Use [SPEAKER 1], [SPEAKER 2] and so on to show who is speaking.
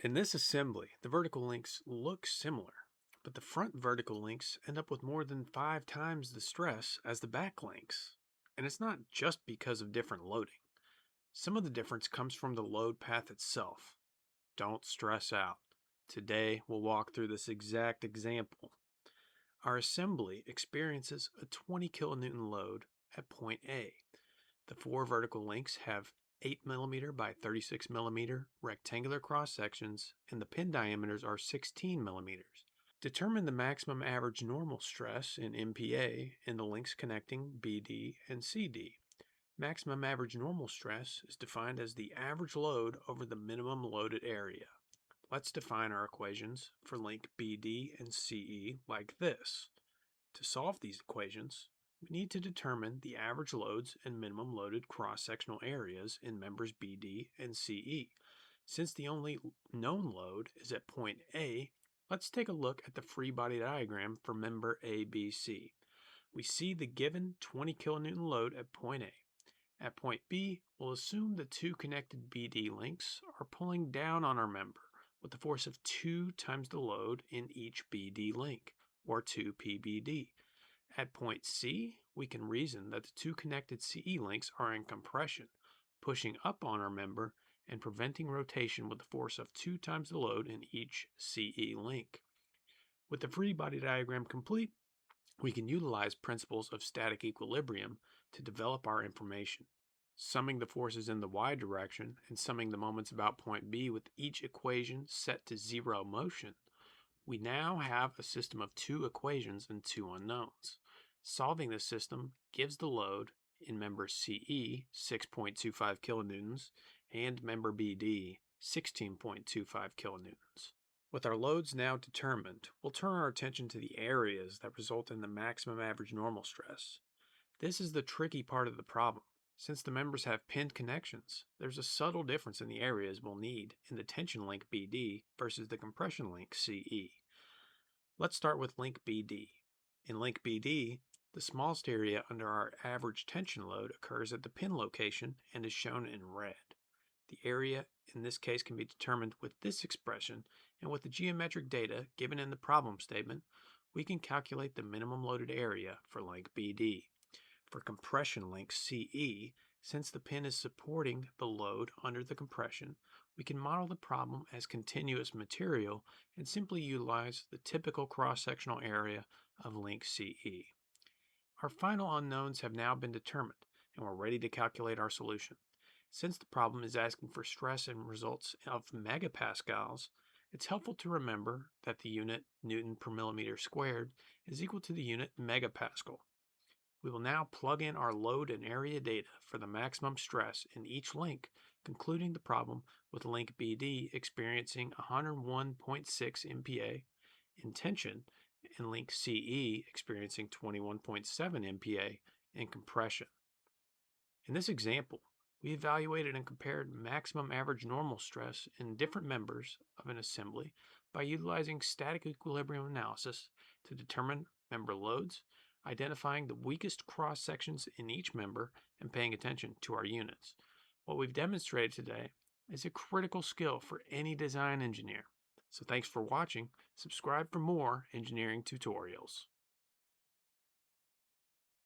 [SPEAKER 1] In this assembly, the vertical links look similar, but the front vertical links end up with more than 5 times the stress as the back links. And it's not just because of different loading. Some of the difference comes from the load path itself. Don't stress out. Today, we'll walk through this exact example. Our assembly experiences a 20 kilonewton load at point A. The four vertical links have 8 millimeter by 36 millimeter rectangular cross sections, and the pin diameters are 16 millimeters. Determine the maximum average normal stress in MPa in the links connecting BD and CD. Maximum average normal stress is defined as the average load over the minimum loaded area. Let's define our equations for link BD and CE like this. To solve these equations, we need to determine the average loads and minimum loaded cross-sectional areas in members BD and CE. Since the only known load is at point A, let's take a look at the free body diagram for member ABC. We see the given 20 kilonewton load at point A. At point B, we'll assume the two connected BD links are pulling down on our member with a force of 2 times the load in each BD link, or 2 PBD. At point C, we can reason that the two connected CE links are in compression, pushing up on our member and preventing rotation with a force of 2 times the load in each CE link. With the free body diagram complete, we can utilize principles of static equilibrium to develop our information. Summing the forces in the y direction and summing the moments about point B with each equation set to zero motion, we now have a system of two equations and two unknowns. Solving this system gives the load in member CE 6.25 kilonewtons and member BD 16.25 kilonewtons. With our loads now determined, we'll turn our attention to the areas that result in the maximum average normal stress. This is the tricky part of the problem. Since the members have pinned connections, there's a subtle difference in the areas we'll need in the tension link BD versus the compression link CE. Let's start with link BD. In link BD, the smallest area under our average tension load occurs at the pin location and is shown in red. The area in this case can be determined with this expression, and with the geometric data given in the problem statement, we can calculate the minimum loaded area for link BD. For compression link CE, since the pin is supporting the load under the compression, we can model the problem as continuous material and simply utilize the typical cross-sectional area of link CE. Our final unknowns have now been determined, and we're ready to calculate our solution. Since the problem is asking for stress and results of megapascals, it's helpful to remember that the unit Newton per millimeter squared is equal to the unit megapascal. We will now plug in our load and area data for the maximum stress in each link, concluding the problem with link BD experiencing 101.6 MPa in tension and link CE experiencing 21.7 MPa in compression. In this example, we evaluated and compared maximum average normal stress in different members of an assembly by utilizing static equilibrium analysis to determine member loads, identifying the weakest cross sections in each member, and paying attention to our units. What we've demonstrated today is a critical skill for any design engineer. So thanks for watching. Subscribe for more engineering tutorials.